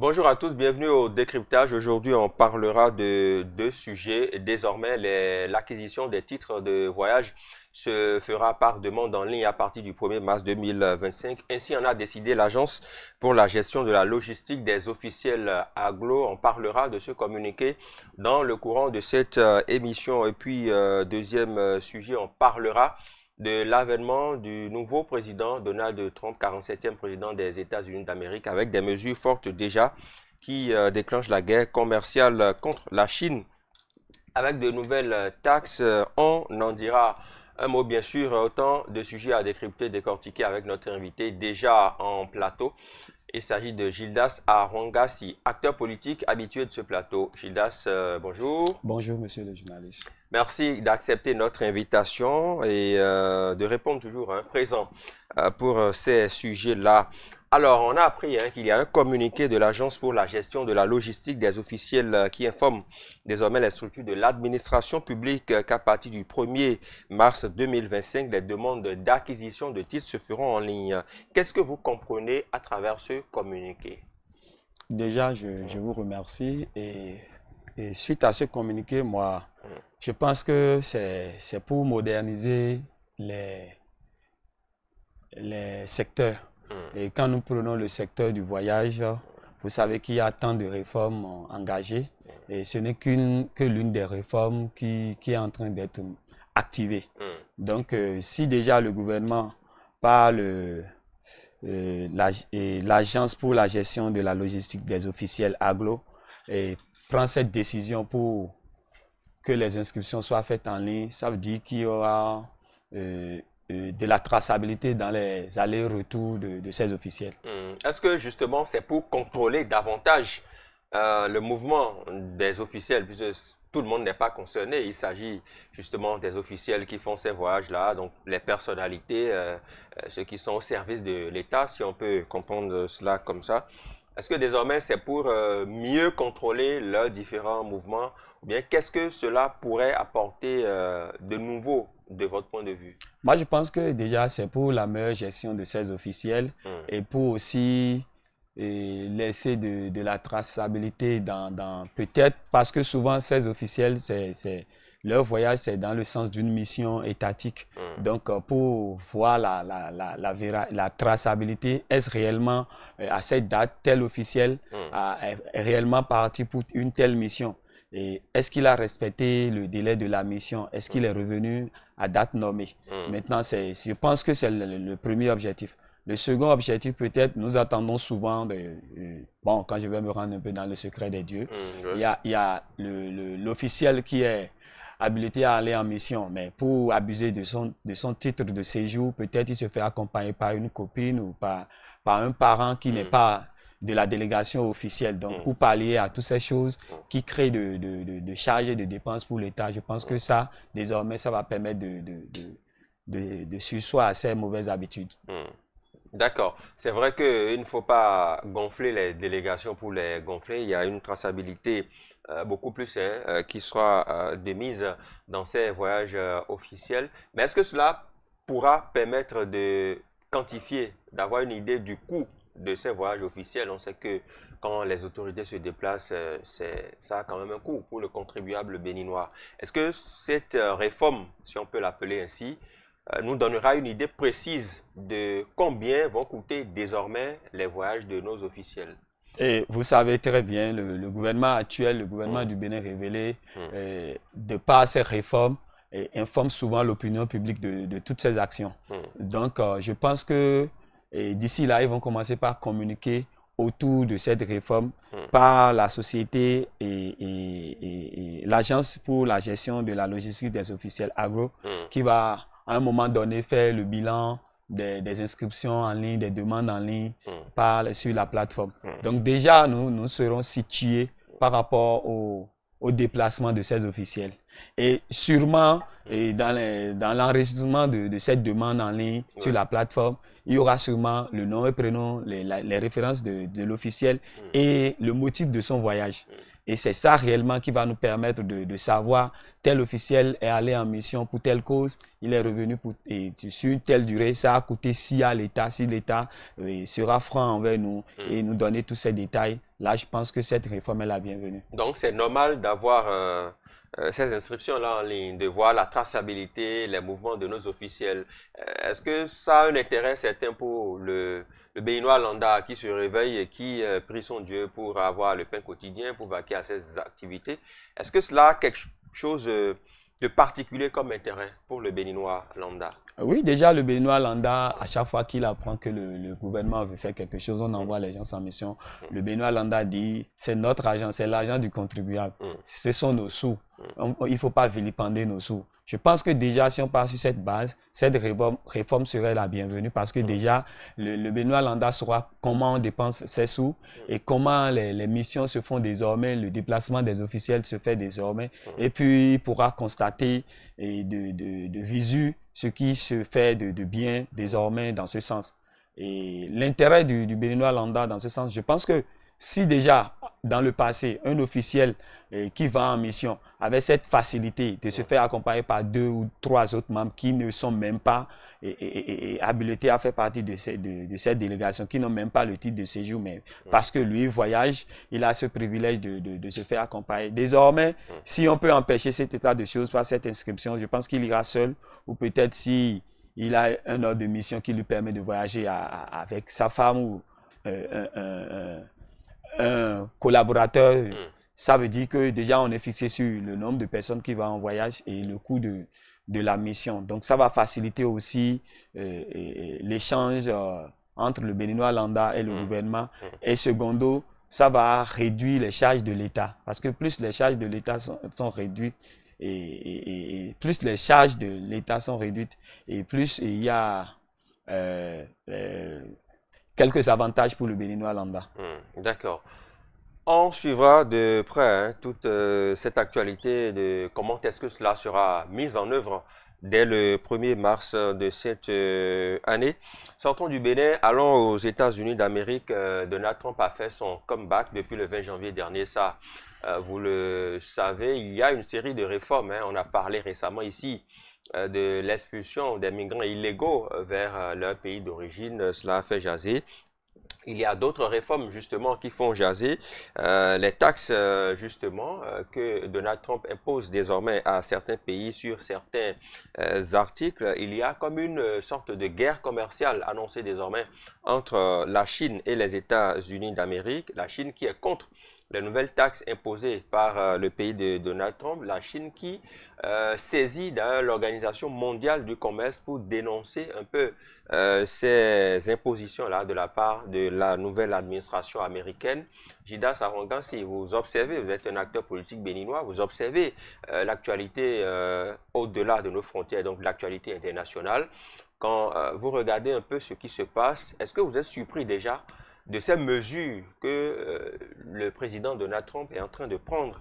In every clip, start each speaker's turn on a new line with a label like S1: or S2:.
S1: Bonjour à tous, bienvenue au décryptage. Aujourd'hui, on parlera de deux sujets. Désormais, l'acquisition des titres de voyage se fera par demande en ligne à partir du 1er mars 2025. Ainsi, on a décidé l'Agence pour la gestion de la logistique des officiels agglo. On parlera de ce communiqué dans le courant de cette émission. Et puis, deuxième sujet, on parlera de l'avènement du nouveau président Donald Trump, 47e président des États-Unis d'Amérique, avec des mesures fortes déjà qui déclenchent la guerre commerciale contre la Chine. Avec de nouvelles taxes, on en dira un mot bien sûr, autant de sujets à décrypter, décortiquer avec notre invité déjà en plateau. Il s'agit de Gildas Arwangassi, acteur politique habitué de ce plateau. Gildas, bonjour.
S2: Bonjour, monsieur le journaliste.
S1: Merci d'accepter notre invitation et de répondre toujours présent pour ces sujets-là. Alors, on a appris qu'il y a un communiqué de l'Agence pour la gestion de la logistique des officiels qui informe désormais les structures de l'administration publique qu'à partir du 1er mars 2025, les demandes d'acquisition de titres se feront en ligne. Qu'est-ce que vous comprenez à travers ce communiqué?
S2: Déjà, je vous remercie et suite à ce communiqué, moi, je pense que c'est pour moderniser les secteurs. Et quand nous prenons le secteur du voyage, vous savez qu'il y a tant de réformes engagées et ce n'est que l'une des réformes qui est en train d'être activée. Donc, si déjà le gouvernement, par l'Agence pour la gestion de la logistique des officiels agglo, prend cette décision pour que les inscriptions soient faites en ligne, ça veut dire qu'il y aura de la traçabilité dans les allers-retours de ces officiels.
S1: Est-ce que justement c'est pour contrôler davantage le mouvement des officiels, puisque tout le monde n'est pas concerné, il s'agit justement des officiels qui font ces voyages-là, donc les personnalités, ceux qui sont au service de l'État, si on peut comprendre cela comme ça. Est-ce que désormais c'est pour mieux contrôler leurs différents mouvements, ou bien qu'est-ce que cela pourrait apporter de nouveau de votre point de vue?
S2: Moi, je pense que déjà c'est pour la meilleure gestion de ces officiels et pour aussi laisser de la traçabilité peut-être parce que souvent ces officiels, leur voyage c'est dans le sens d'une mission étatique. Donc pour voir la traçabilité, est-ce réellement à cette date tel officiel est réellement parti pour une telle mission? Et est-ce qu'il a respecté le délai de la mission? Est-ce qu'il est revenu à date nommée? Maintenant, je pense que c'est le premier objectif. Le second objectif, peut-être, nous attendons souvent, bon, quand je vais me rendre un peu dans le secret des dieux, il y a l'officiel qui est habilité à aller en mission, mais pour abuser de son titre de séjour, peut-être il se fait accompagner par une copine ou par un parent qui n'est pas de la délégation officielle. Donc, pour pallier à toutes ces choses qui créent de charges et de dépenses pour l'État, je pense que ça, désormais, ça va permettre de surseoir à ces mauvaises habitudes.
S1: D'accord. C'est vrai qu'il ne faut pas gonfler les délégations pour les gonfler. Il y a une traçabilité beaucoup plus qui sera de mise dans ces voyages officiels. Mais est-ce que cela pourra permettre de quantifier, d'avoir une idée du coût de ces voyages officiels? On sait que quand les autorités se déplacent, ça a quand même un coût pour le contribuable béninois. Est-ce que cette réforme, si on peut l'appeler ainsi, nous donnera une idée précise de combien vont coûter désormais les voyages de nos officiels?
S2: Et vous savez très bien, le gouvernement actuel, le gouvernement du Bénin révélé, de par ces réformes, informe souvent l'opinion publique de toutes ces actions. Donc, je pense que d'ici là, ils vont commencer par communiquer autour de cette réforme par la société et l'Agence pour la gestion de la logistique des officiels agglo qui va à un moment donné faire le bilan des inscriptions en ligne, des demandes en ligne sur la plateforme. Donc déjà, nous serons situés par rapport au déplacement de ces officiels. Et sûrement, dans l'enregistrement de cette demande en ligne sur la plateforme, il y aura sûrement le nom et prénom, les références de l'officiel et le motif de son voyage. Et c'est ça réellement qui va nous permettre de savoir tel officiel est allé en mission pour telle cause, il est revenu sur une telle durée, ça a coûté si à l'État, si l'État sera franc envers nous et nous donner tous ces détails. Là, je pense que cette réforme est la bienvenue.
S1: Donc, c'est normal d'avoir ces inscriptions-là en ligne, de voir la traçabilité, les mouvements de nos officiels. Est-ce que ça a un intérêt certain pour le Béninois lambda qui se réveille et qui prie son Dieu pour avoir le pain quotidien, pour vaquer à ses activités? Est-ce que cela a quelque chose de particulier comme intérêt pour le Béninois lambda?
S2: Oui, déjà, le Béninois lambda, à chaque fois qu'il apprend que le gouvernement veut faire quelque chose, on envoie les gens en mission. Le Béninois lambda dit, c'est notre argent, c'est l'argent du contribuable. Ce sont nos sous. Il ne faut pas vilipender nos sous. Je pense que déjà, si on part sur cette base, cette réforme serait la bienvenue parce que déjà, le Béninois lambda saura comment on dépense ses sous et comment les missions se font désormais, le déplacement des officiels se fait désormais. Et puis, il pourra constater de visu ce qui se fait de bien désormais dans ce sens. Et l'intérêt du Béninois lambda dans ce sens, je pense que si déjà, dans le passé, un officiel qui va en mission avait cette facilité de se faire accompagner par 2 ou 3 autres membres qui ne sont même pas habilités à faire partie de cette délégation, qui n'ont même pas le titre de séjour, mais parce que lui voyage, il a ce privilège de se faire accompagner. Désormais, si on peut empêcher cet état de choses par cette inscription, je pense qu'il ira seul, ou peut-être si il a un ordre de mission qui lui permet de voyager avec sa femme ou un collaborateur, ça veut dire que déjà on est fixé sur le nombre de personnes qui vont en voyage et le coût de la mission. Donc ça va faciliter aussi l'échange entre le Béninois lambda et le gouvernement. Et secondo, ça va réduire les charges de l'État. Parce que plus les charges de l'État sont réduites, et plus les charges de l'État sont réduites, et plus il y a quelques avantages pour le Béninois lambda.
S1: D'accord. On suivra de près toute cette actualité de comment est-ce que cela sera mis en œuvre dès le 1er mars de cette année. Sortons du Bénin, allons aux États-Unis d'Amérique. Donald Trump a fait son comeback depuis le 20 janvier dernier. Ça, vous le savez, il y a une série de réformes. On a parlé récemment ici de l'expulsion des migrants illégaux vers leur pays d'origine. Cela a fait jaser. Il y a d'autres réformes justement qui font jaser. Les taxes justement que Donald Trump impose désormais à certains pays sur certains articles. Il y a comme une sorte de guerre commerciale annoncée désormais entre la Chine et les États-Unis d'Amérique. La Chine qui est contre les nouvelles taxes imposées par le pays de Donald Trump, la Chine qui saisit l'Organisation mondiale du commerce pour dénoncer un peu ces impositions-là de la part de la nouvelle administration américaine. Jida Sarongan, si vous observez, vous êtes un acteur politique béninois, vous observez l'actualité au-delà de nos frontières, donc l'actualité internationale. Quand vous regardez un peu ce qui se passe, est-ce que vous êtes surpris déjà de ces mesures que le président Donald Trump est en train de prendre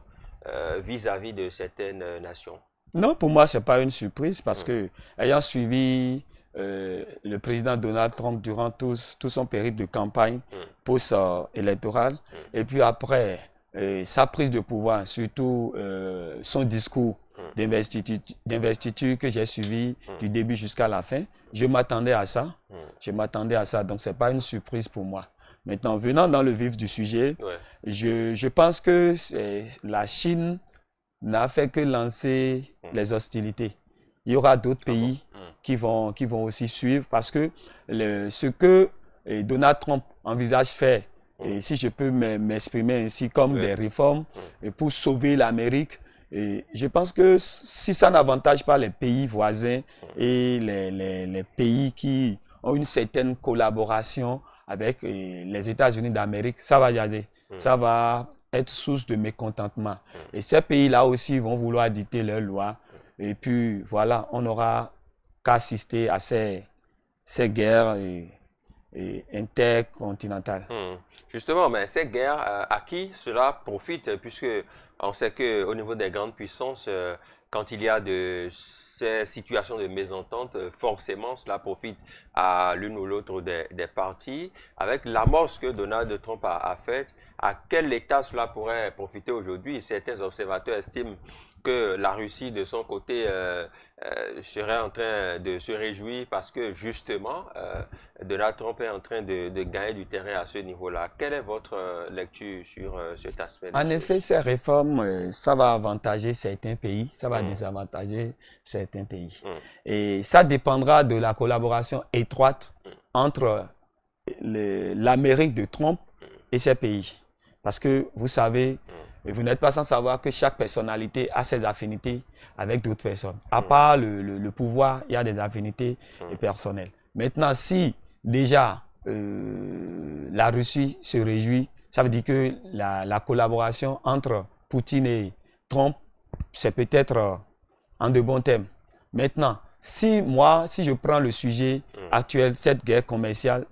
S1: vis-à-vis de certaines nations?
S2: Non, pour moi, ce n'est pas une surprise parce que, ayant suivi le président Donald Trump durant tout son périple de campagne post-électorale, et puis après sa prise de pouvoir, surtout son discours d'investiture que j'ai suivi du début jusqu'à la fin, je m'attendais à ça. Je m'attendais à ça, donc ce n'est pas une surprise pour moi. Maintenant, venant dans le vif du sujet, je pense que la Chine n'a fait que lancer les hostilités. Il y aura d'autres pays qui vont aussi suivre parce que ce que Donald Trump envisage faire, et si je peux m'exprimer ainsi, comme des réformes pour sauver l'Amérique, je pense que si ça n'avantage pas les pays voisins et les pays qui ont une certaine collaboration avec les États-Unis d'Amérique, ça va y aller. Ça va être source de mécontentement. Et ces pays-là aussi vont vouloir dicter leurs lois. Et puis, voilà, on n'aura qu'à assister à ces guerres intercontinentales.
S1: Justement, mais ces guerres, à qui cela profite? Puisque On sait qu'au niveau des grandes puissances, quand il y a ces situations de mésentente, forcément, cela profite à l'une ou l'autre des parties. Avec l'amorce que Donald Trump a faite, à quel État cela pourrait profiter aujourd'hui? Certains observateurs estiment que la Russie, de son côté, serait en train de se réjouir parce que, justement, Donald Trump est en train de gagner du terrain à ce niveau-là. Quelle est votre lecture sur cet aspect des
S2: En
S1: choses?
S2: effet, ces réformes, ça va avantager certains pays, ça va désavantager certains pays. Et ça dépendra de la collaboration étroite entre l'Amérique de Trump et ces pays. Parce que vous savez, vous n'êtes pas sans savoir que chaque personnalité a ses affinités avec d'autres personnes. À part le pouvoir, il y a des affinités personnelles. Maintenant, si déjà la Russie se réjouit, ça veut dire que la collaboration entre Poutine et Trump, c'est peut-être en de bons termes. Maintenant, si je prends le sujet actuel, cette guerre commerciale,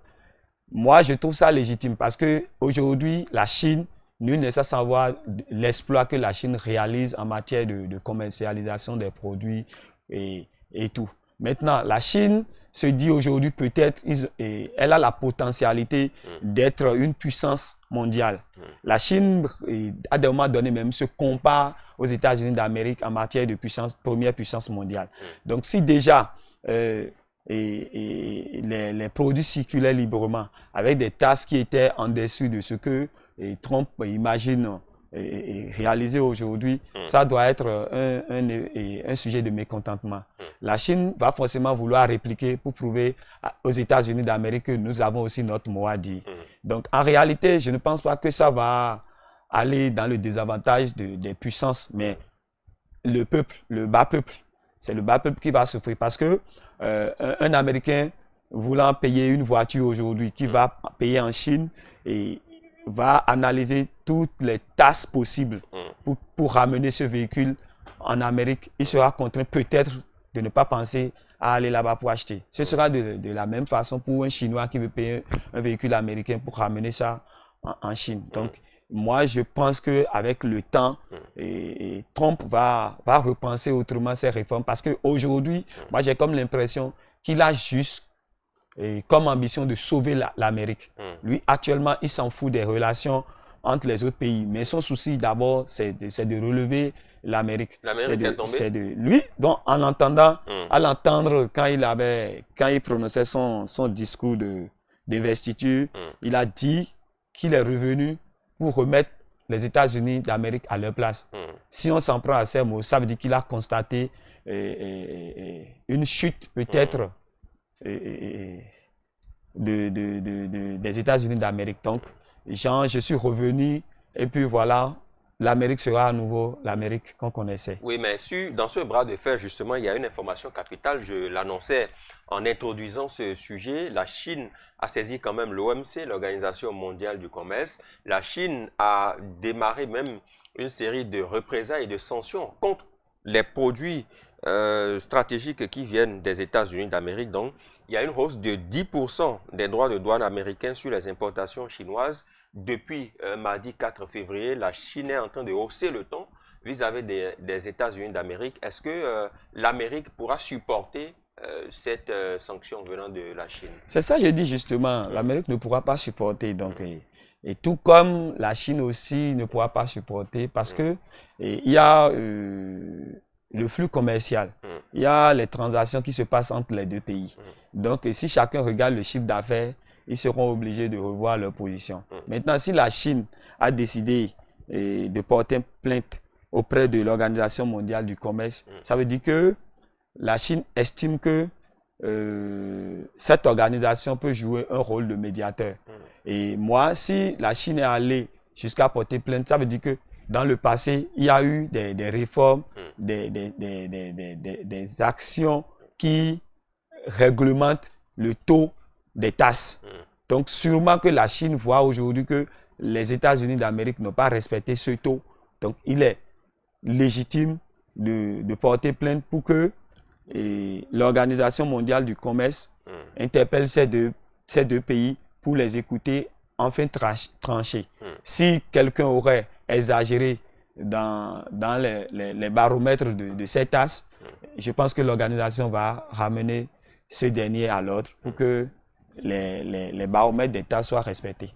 S2: moi, je trouve ça légitime parce qu'aujourd'hui, la Chine, nul ne sait savoir l'exploit que la Chine réalise en matière de commercialisation des produits et tout. Maintenant, la Chine se dit aujourd'hui peut-être, elle a la potentialité d'être une puissance mondiale. La Chine, à des moments donnés même, se compare aux États-Unis d'Amérique en matière de première puissance mondiale. Donc, si déjà les produits circulaient librement avec des tasses qui étaient en dessous de ce que Trump imagine réaliser aujourd'hui, ça doit être un sujet de mécontentement. La Chine va forcément vouloir répliquer pour prouver aux États-Unis d'Amérique que nous avons aussi notre mot à dire. Donc en réalité, je ne pense pas que ça va aller dans le désavantage des puissances, mais le peuple, le bas peuple, c'est le bas peuple qui va souffrir parce que un Américain voulant payer une voiture aujourd'hui, qui va payer en Chine et va analyser toutes les tasses possibles pour ramener ce véhicule en Amérique, il sera contraint peut-être de ne pas penser à aller là-bas pour acheter. Ce sera de la même façon pour un Chinois qui veut payer un véhicule américain pour ramener ça en Chine. Donc, moi, je pense qu'avec le temps, Trump va repenser autrement ses réformes parce qu'aujourd'hui, moi, j'ai comme l'impression qu'il a juste comme ambition de sauver l'Amérique. Lui, actuellement, il s'en fout des relations entre les autres pays. Mais son souci, d'abord, c'est de relever l'Amérique.
S1: L'Amérique est tombée?
S2: Lui, donc, en entendant, à l'entendre, quand il prononçait son discours d'investiture, il a dit qu'il est revenu pour remettre les États-Unis d'Amérique à leur place. Si on s'en prend à ces mots, ça veut dire qu'il a constaté une chute peut-être des États-Unis d'Amérique. Donc, genre, je suis revenu et puis voilà, l'Amérique sera à nouveau l'Amérique qu'on connaissait.
S1: Oui, mais dans ce bras de fer, justement, il y a une information capitale. Je l'annonçais en introduisant ce sujet. La Chine a saisi quand même l'OMC, l'Organisation mondiale du commerce. La Chine a démarré même une série de représailles et de sanctions contre les produits stratégiques qui viennent des États-Unis d'Amérique. Donc, il y a une hausse de 10% des droits de douane américains sur les importations chinoises. Depuis mardi 4 février, la Chine est en train de hausser le ton vis-à-vis des États-Unis d'Amérique. Est-ce que l'Amérique pourra supporter cette sanction venant de la Chine?
S2: C'est ça que je dis justement, l'Amérique ne pourra pas supporter. Donc, et tout comme la Chine aussi ne pourra pas supporter parce que il y a le flux commercial, il y a les transactions qui se passent entre les deux pays. Donc, si chacun regarde le chiffre d'affaires, ils seront obligés de revoir leur position. Maintenant, si la Chine a décidé de porter plainte auprès de l'Organisation mondiale du commerce, ça veut dire que la Chine estime que cette organisation peut jouer un rôle de médiateur. Et moi, si la Chine est allée jusqu'à porter plainte, ça veut dire que dans le passé, il y a eu des réformes, des actions qui réglementent le taux des tasses. Donc, sûrement que la Chine voit aujourd'hui que les États-Unis d'Amérique n'ont pas respecté ce taux. Donc, il est légitime de porter plainte pour que l'Organisation mondiale du commerce interpelle ces deux pays pour les écouter, enfin trancher. Si quelqu'un aurait exagéré dans les baromètres de cet as, je pense que l'organisation va ramener ce dernier à l'ordre pour que les baromètres d'État soient respectés.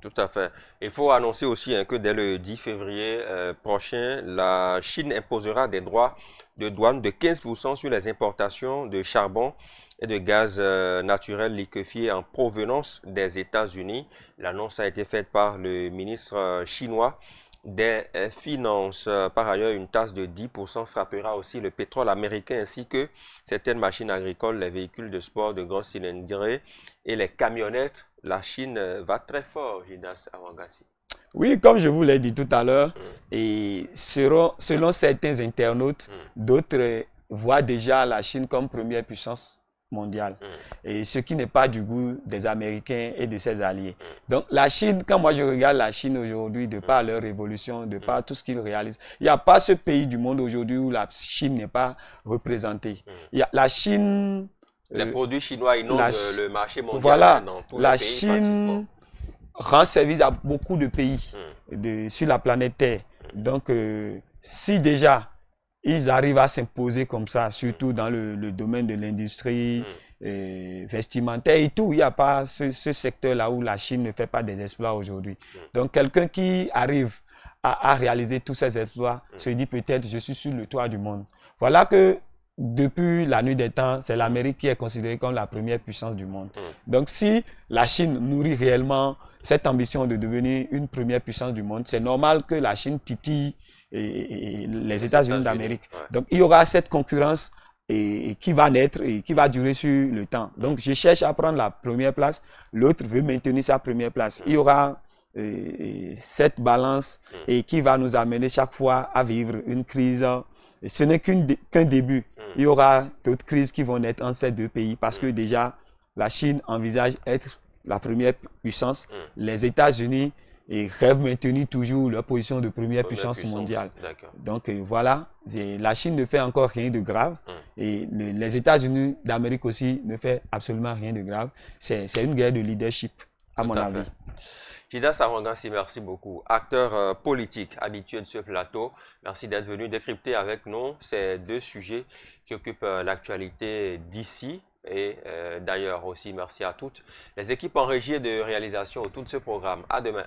S1: Tout à fait. Il faut annoncer aussi que dès le 10 février prochain, la Chine imposera des droits de douane de 15% sur les importations de charbon et de gaz naturel liquéfié en provenance des États-Unis. L'annonce a été faite par le ministre chinois des Finances. Par ailleurs, une taxe de 10% frappera aussi le pétrole américain ainsi que certaines machines agricoles, les véhicules de sport de grosse cylindrée et les camionnettes. La Chine va très fort, Gildas Awangassi.
S2: Oui, comme je vous l'ai dit tout à l'heure, et selon certains internautes, d'autres voient déjà la Chine comme première puissance mondiale, et ce qui n'est pas du goût des Américains et de ses alliés. Donc la Chine, quand moi je regarde la Chine aujourd'hui, de par leur révolution, de par tout ce qu'ils réalisent, il n'y a pas ce pays du monde aujourd'hui où la Chine n'est pas représentée. Il y a la Chine...
S1: Les produits chinois inondent le marché mondial.
S2: Voilà,
S1: dans tous
S2: la
S1: les pays,
S2: Chine rend service à beaucoup de pays sur la planète Terre. Donc, si déjà ils arrivent à s'imposer comme ça, surtout dans le domaine de l'industrie vestimentaire et tout, il n'y a pas ce secteur-là où la Chine ne fait pas des exploits aujourd'hui. Donc, quelqu'un qui arrive à réaliser tous ces exploits se dit peut-être je suis sur le toit du monde. Voilà que depuis la nuit des temps, c'est l'Amérique qui est considérée comme la première puissance du monde. Donc, si la Chine nourrit réellement cette ambition de devenir une première puissance du monde, c'est normal que la Chine titille les États-Unis d'Amérique. Donc, il y aura cette concurrence qui va naître et qui va durer sur le temps. Donc, je cherche à prendre la première place, l'autre veut maintenir sa première place. Il y aura cette balance et qui va nous amener chaque fois à vivre une crise. Ce n'est qu'un début. Il y aura d'autres crises qui vont naître entre ces deux pays parce que déjà, la Chine envisage être la première puissance. Les États-Unis rêvent maintenir toujours leur position de première puissance mondiale. Donc voilà, la Chine ne fait encore rien de grave et les États-Unis d'Amérique aussi ne fait absolument rien de grave. C'est une guerre de leadership, à mon avis.
S1: Gildas Awangassi, merci beaucoup. Acteur politique habitué de ce plateau, merci d'être venu décrypter avec nous ces deux sujets qui occupent l'actualité d'ici et d'ailleurs aussi. Merci à toutes les équipes en régie et de réalisation autour de ce programme. À demain.